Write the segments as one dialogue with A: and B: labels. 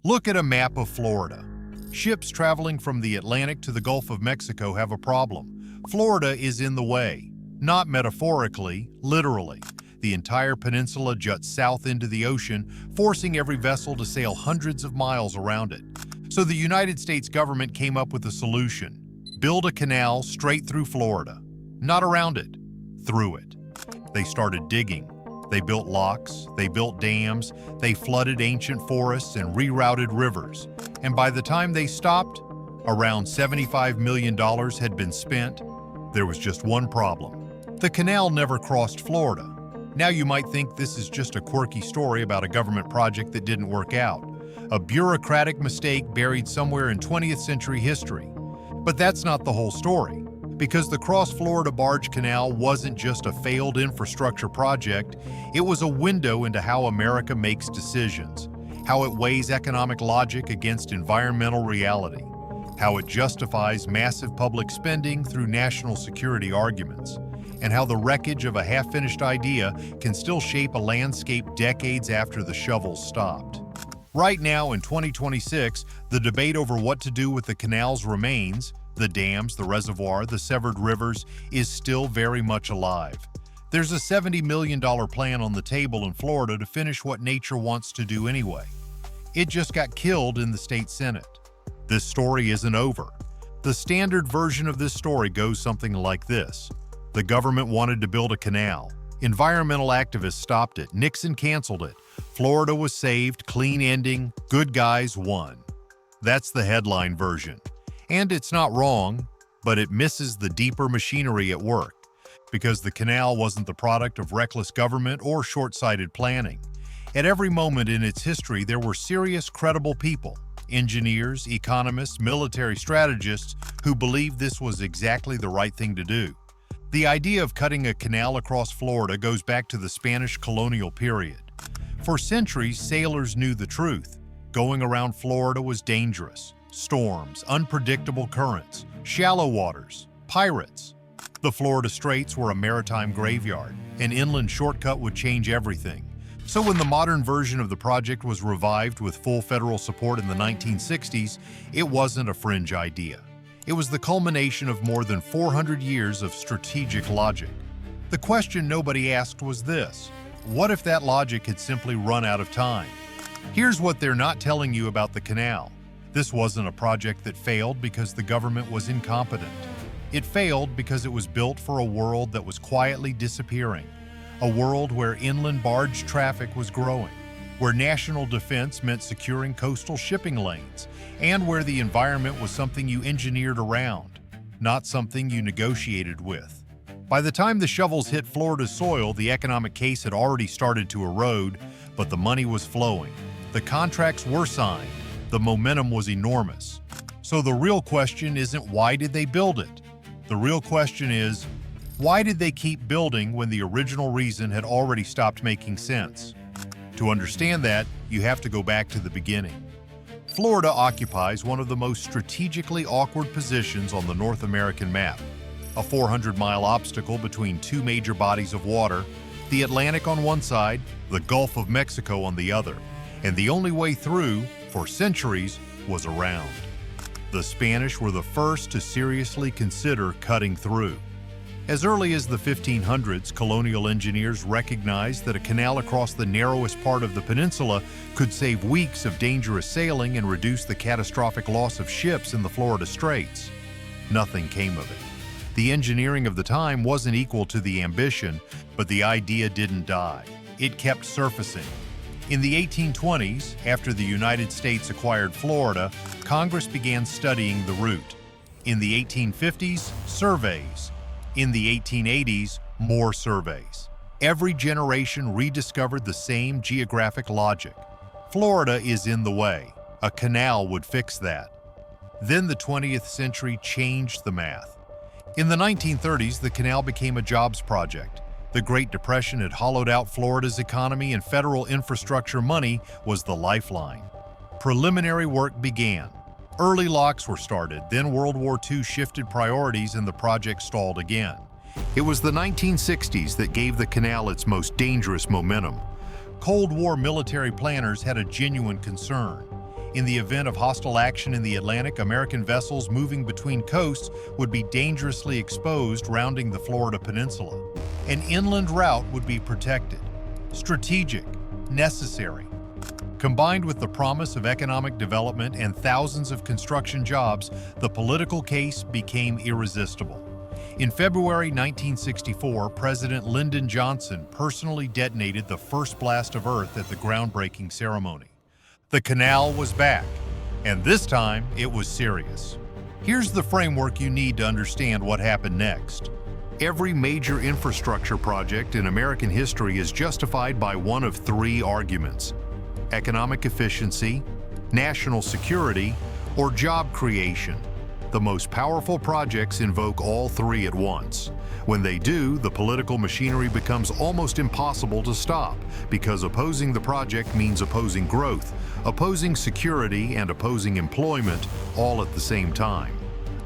A: Look at a map of Florida. Ships traveling from the Atlantic to the Gulf of Mexico have a problem. Florida is in the way. Not metaphorically, literally. The entire peninsula juts south into the ocean, forcing every vessel to sail hundreds of miles around it. So the United States government came up with a solution. Build a canal straight through Florida. Not around it, through it. They started digging. They built locks, they built dams, they flooded ancient forests and rerouted rivers. And by the time they stopped, around $75 million had been spent. There was just one problem. The canal never crossed Florida. Now you might think this is just a quirky story about a government project that didn't work out, a bureaucratic mistake buried somewhere in 20th century history. But that's not the whole story, because the Cross Florida Barge Canal wasn't just a failed infrastructure project, it was a window into how America makes decisions, how it weighs economic logic against environmental reality, how it justifies massive public spending through national security arguments, and how the wreckage of a half-finished idea can still shape a landscape decades after the shovels stopped. Right now, in 2026, the debate over what to do with the canal's remains, the dams, the reservoir, the severed rivers, is still very much alive. There's a $70 million plan on the table in Florida to finish what nature wants to do anyway. It just got killed in the state Senate. This story isn't over. The standard version of this story goes something like this. The government wanted to build a canal. Environmental activists stopped it. Nixon canceled it. Florida was saved, clean ending, good guys won. That's the headline version. And it's not wrong, but it misses the deeper machinery at work, because the canal wasn't the product of reckless government or short-sighted planning. At every moment in its history, there were serious, credible people, engineers, economists, military strategists, who believed this was exactly the right thing to do. The idea of cutting a canal across Florida goes back to the Spanish colonial period. For centuries, sailors knew the truth. Going around Florida was dangerous. Storms, unpredictable currents, shallow waters, pirates. The Florida Straits were a maritime graveyard. An inland shortcut would change everything. So when the modern version of the project was revived with full federal support in the 1960s, it wasn't a fringe idea. It was the culmination of more than 400 years of strategic logic. The question nobody asked was this: what if that logic had simply run out of time? Here's what they're not telling you about the canal. This wasn't a project that failed because the government was incompetent. It failed because it was built for a world that was quietly disappearing, a world where inland barge traffic was growing, where national defense meant securing coastal shipping lanes, and where the environment was something you engineered around, not something you negotiated with. By the time the shovels hit Florida's soil, the economic case had already started to erode, but the money was flowing. The contracts were signed. The momentum was enormous. So the real question isn't why did they build it? The real question is, why did they keep building when the original reason had already stopped making sense? To understand that, you have to go back to the beginning. Florida occupies one of the most strategically awkward positions on the North American map. A 400-mile obstacle between two major bodies of water, the Atlantic on one side, the Gulf of Mexico on the other. And the only way through, for centuries, was around. The Spanish were the first to seriously consider cutting through. As early as the 1500s, colonial engineers recognized that a canal across the narrowest part of the peninsula could save weeks of dangerous sailing and reduce the catastrophic loss of ships in the Florida Straits. Nothing came of it. The engineering of the time wasn't equal to the ambition, but the idea didn't die. It kept surfacing. In the 1820s, after the United States acquired Florida, Congress began studying the route. In the 1850s, surveys. In the 1880s, more surveys. Every generation rediscovered the same geographic logic. Florida is in the way. A canal would fix that. Then the 20th century changed the math. In the 1930s, the canal became a jobs project. The Great Depression had hollowed out Florida's economy, and federal infrastructure money was the lifeline. Preliminary work began. Early locks were started, then World War II shifted priorities and the project stalled again. It was the 1960s that gave the canal its most dangerous momentum. Cold War military planners had a genuine concern. In the event of hostile action in the Atlantic, American vessels moving between coasts would be dangerously exposed rounding the Florida Peninsula. An inland route would be protected. Strategic, necessary. Combined with the promise of economic development and thousands of construction jobs, the political case became irresistible. In February 1964, President Lyndon Johnson personally detonated the first blast of Earth at the groundbreaking ceremony. The canal was back, and this time it was serious. Here's the framework you need to understand what happened next. Every major infrastructure project in American history is justified by one of three arguments: economic efficiency, national security, or job creation. The most powerful projects invoke all three at once. When they do, the political machinery becomes almost impossible to stop, because opposing the project means opposing growth, opposing security, and opposing employment, all at the same time.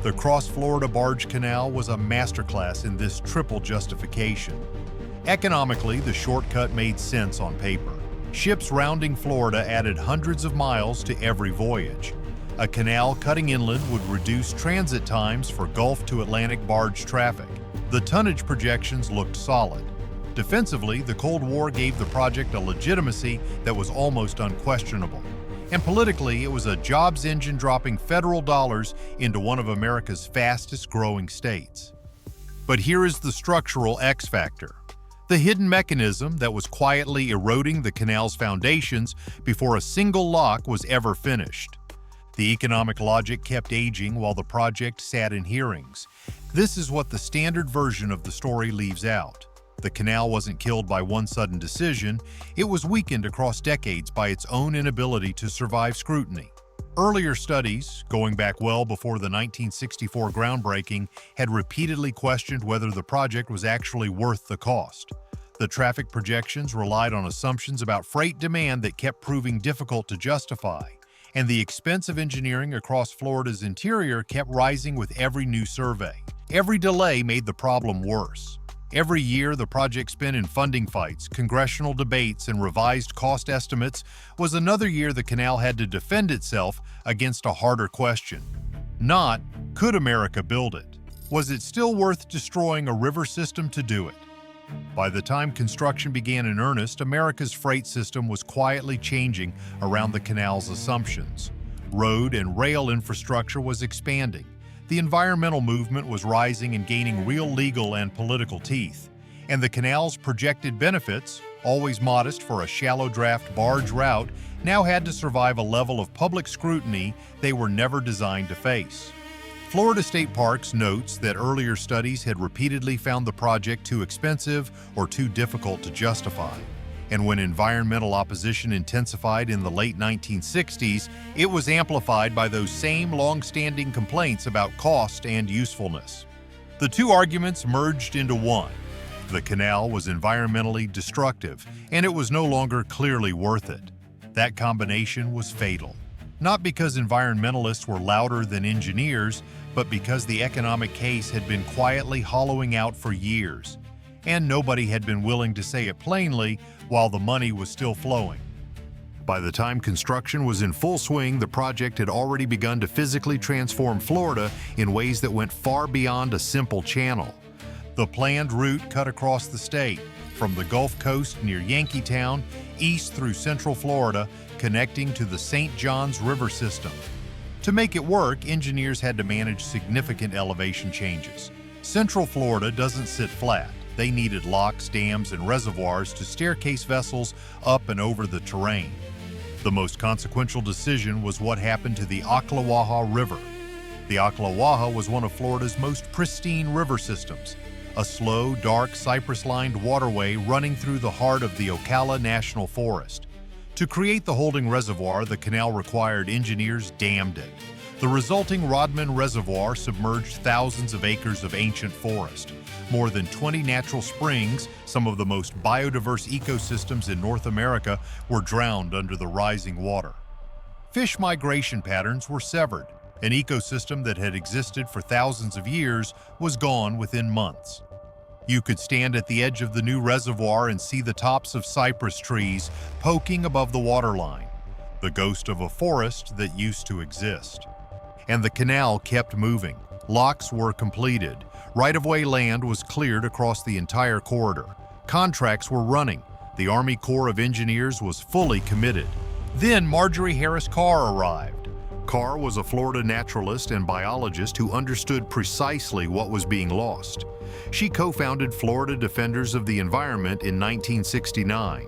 A: The Cross Florida Barge Canal was a masterclass in this triple justification. Economically, the shortcut made sense on paper. Ships rounding Florida added hundreds of miles to every voyage. A canal cutting inland would reduce transit times for Gulf to Atlantic barge traffic. The tonnage projections looked solid. Defensively, the Cold War gave the project a legitimacy that was almost unquestionable. And politically, it was a jobs engine dropping federal dollars into one of America's fastest-growing states. But here is the structural X factor: the hidden mechanism that was quietly eroding the canal's foundations before a single lock was ever finished. The economic logic kept aging while the project sat in hearings. This is what the standard version of the story leaves out. The canal wasn't killed by one sudden decision, it was weakened across decades by its own inability to survive scrutiny. Earlier studies, going back well before the 1964 groundbreaking, had repeatedly questioned whether the project was actually worth the cost. The traffic projections relied on assumptions about freight demand that kept proving difficult to justify. And the expense of engineering across Florida's interior kept rising with every new survey. Every delay made the problem worse. Every year, the project spent in funding fights, congressional debates, and revised cost estimates was another year the canal had to defend itself against a harder question. Not, could America build it? Was it still worth destroying a river system to do it? By the time construction began in earnest, America's freight system was quietly changing around the canal's assumptions. Road and rail infrastructure was expanding. The environmental movement was rising and gaining real legal and political teeth. And the canal's projected benefits, always modest for a shallow draft barge route, now had to survive a level of public scrutiny they were never designed to face. Florida State Parks notes that earlier studies had repeatedly found the project too expensive or too difficult to justify. And when environmental opposition intensified in the late 1960s, it was amplified by those same long-standing complaints about cost and usefulness. The two arguments merged into one. The canal was environmentally destructive, and it was no longer clearly worth it. That combination was fatal. Not because environmentalists were louder than engineers, but because the economic case had been quietly hollowing out for years, and nobody had been willing to say it plainly while the money was still flowing. By the time construction was in full swing, the project had already begun to physically transform Florida in ways that went far beyond a simple channel. The planned route cut across the state, from the Gulf Coast near Yankeetown, east through central Florida, connecting to the St. Johns River system. To make it work, engineers had to manage significant elevation changes. Central Florida doesn't sit flat. They needed locks, dams, and reservoirs to staircase vessels up and over the terrain. The most consequential decision was what happened to the Ocklawaha River. The Ocklawaha was one of Florida's most pristine river systems, a slow, dark, cypress-lined waterway running through the heart of the Ocala National Forest. To create the holding reservoir, the canal required engineers dammed it. The resulting Rodman Reservoir submerged thousands of acres of ancient forest. More than 20 natural springs, some of the most biodiverse ecosystems in North America, were drowned under the rising water. Fish migration patterns were severed. An ecosystem that had existed for thousands of years was gone within months. You could stand at the edge of the new reservoir and see the tops of cypress trees poking above the waterline. the ghost of a forest that used to exist. And the canal kept moving. Locks were completed. Right-of-way land was cleared across the entire corridor. Contracts were running. The Army Corps of Engineers was fully committed. Then Marjorie Carr arrived. Carr was a Florida naturalist and biologist who understood precisely what was being lost. She co-founded Florida Defenders of the Environment in 1969,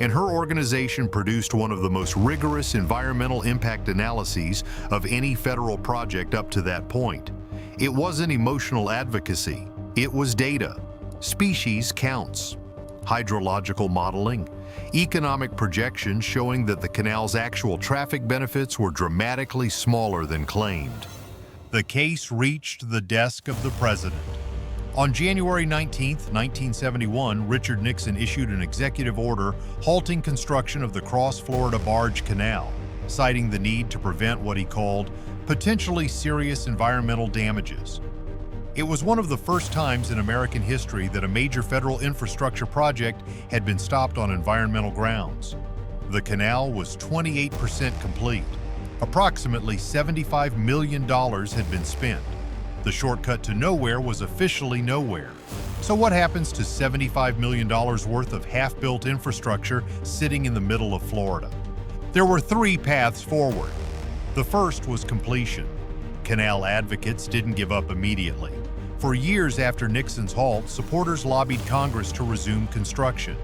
A: and her organization produced one of the most rigorous environmental impact analyses of any federal project up to that point. It wasn't emotional advocacy, it was data. Species counts, hydrological modeling, economic projections showing that the canal's actual traffic benefits were dramatically smaller than claimed. The case reached the desk of the president. On January 19, 1971, Richard Nixon issued an executive order halting construction of the Cross Florida Barge Canal, citing the need to prevent what he called potentially serious environmental damages. It was one of the first times in American history that a major federal infrastructure project had been stopped on environmental grounds. The canal was 28% complete. Approximately $75 million had been spent. The shortcut to nowhere was officially nowhere. So what happens to $75 million worth of half-built infrastructure sitting in the middle of Florida? There were three paths forward. The first was completion. Canal advocates didn't give up immediately. For years after Nixon's halt, supporters lobbied Congress to resume construction.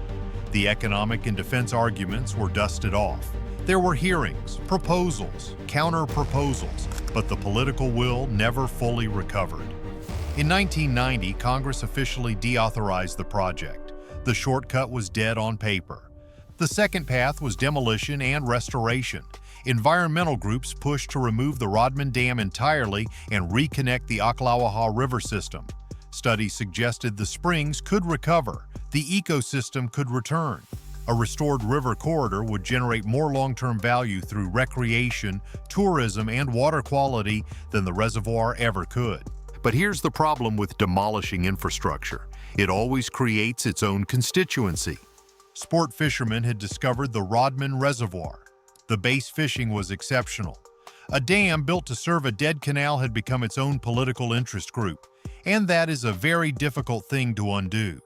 A: The economic and defense arguments were dusted off. There were hearings, proposals, counter-proposals, but the political will never fully recovered. In 1990, Congress officially deauthorized the project. The shortcut was dead on paper. The second path was demolition and restoration. Environmental groups pushed to remove the Rodman Dam entirely and reconnect the Ocklawaha River system. Studies suggested the springs could recover, the ecosystem could return. A restored river corridor would generate more long-term value through recreation, tourism, and water quality than the reservoir ever could. But here's the problem with demolishing infrastructure. It always creates its own constituency. Sport fishermen had discovered the Rodman Reservoir. The base fishing was exceptional. A dam built to serve a dead canal had become its own political interest group, and that is a very difficult thing to undo.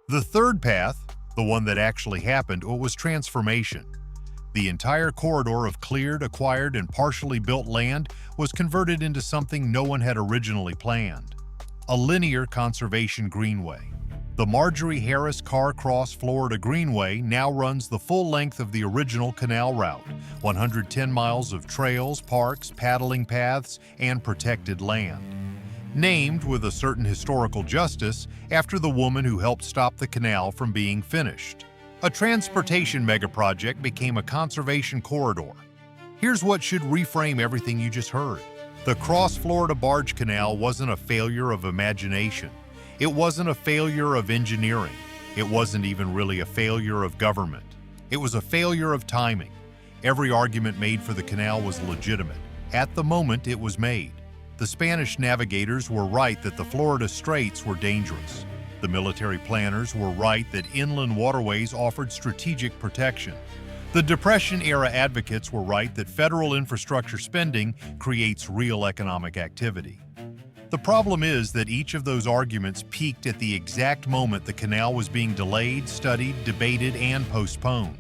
A: The third path, the one that actually happened, was transformation. The entire corridor of cleared, acquired, and partially built land was converted into something no one had originally planned: a linear conservation greenway. The Marjorie Carr Cross Florida Greenway now runs the full length of the original canal route, 110 miles of trails, parks, paddling paths, and protected land. Named with a certain historical justice after the woman who helped stop the canal from being finished. A transportation megaproject became a conservation corridor. Here's what should reframe everything you just heard. The Cross Florida Barge Canal wasn't a failure of imagination. It wasn't a failure of engineering. It wasn't even really a failure of government. It was a failure of timing. Every argument made for the canal was legitimate. At the moment it was made. The Spanish navigators were right that the Florida Straits were dangerous. The military planners were right that inland waterways offered strategic protection. The Depression-era advocates were right that federal infrastructure spending creates real economic activity. The problem is that each of those arguments peaked at the exact moment the canal was being delayed, studied, debated, and postponed.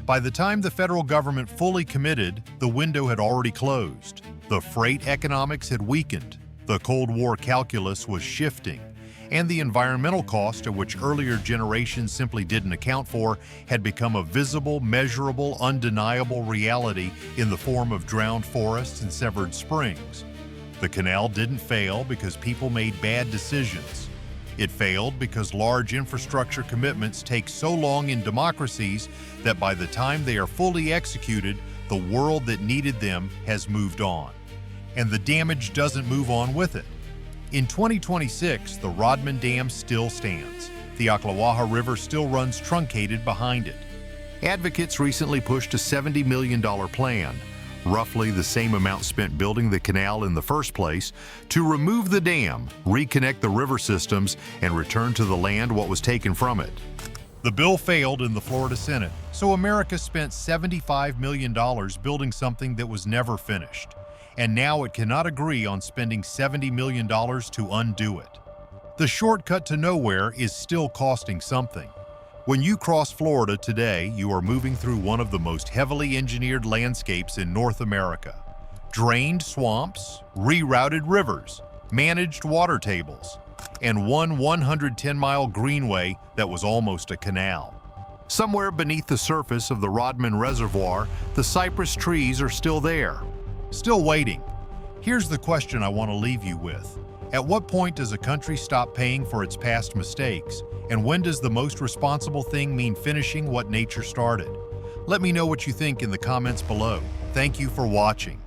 A: By the time the federal government fully committed, the window had already closed. The freight economics had weakened, the Cold War calculus was shifting, and the environmental cost, of which earlier generations simply didn't account for, had become a visible, measurable, undeniable reality in the form of drowned forests and severed springs. The canal didn't fail because people made bad decisions. It failed because large infrastructure commitments take so long in democracies that by the time they are fully executed, the world that needed them has moved on. And the damage doesn't move on with it. In 2026, the Rodman Dam still stands. The Ocklawaha River still runs truncated behind it. Advocates recently pushed a $70 million plan, roughly the same amount spent building the canal in the first place, to remove the dam, reconnect the river systems, and return to the land what was taken from it. The bill failed in the Florida Senate, so America spent $75 million building something that was never finished. And now it cannot agree on spending $70 million to undo it. The shortcut to nowhere is still costing something. When you cross Florida today, you are moving through one of the most heavily engineered landscapes in North America. Drained swamps, rerouted rivers, managed water tables, and one 110-mile greenway that was almost a canal. Somewhere beneath the surface of the Rodman Reservoir, the cypress trees are still there, still waiting. Here's the question I want to leave you with. At what point does a country stop paying for its past mistakes, and when does the most responsible thing mean finishing what nature started? Let me know what you think in the comments below. Thank you for watching.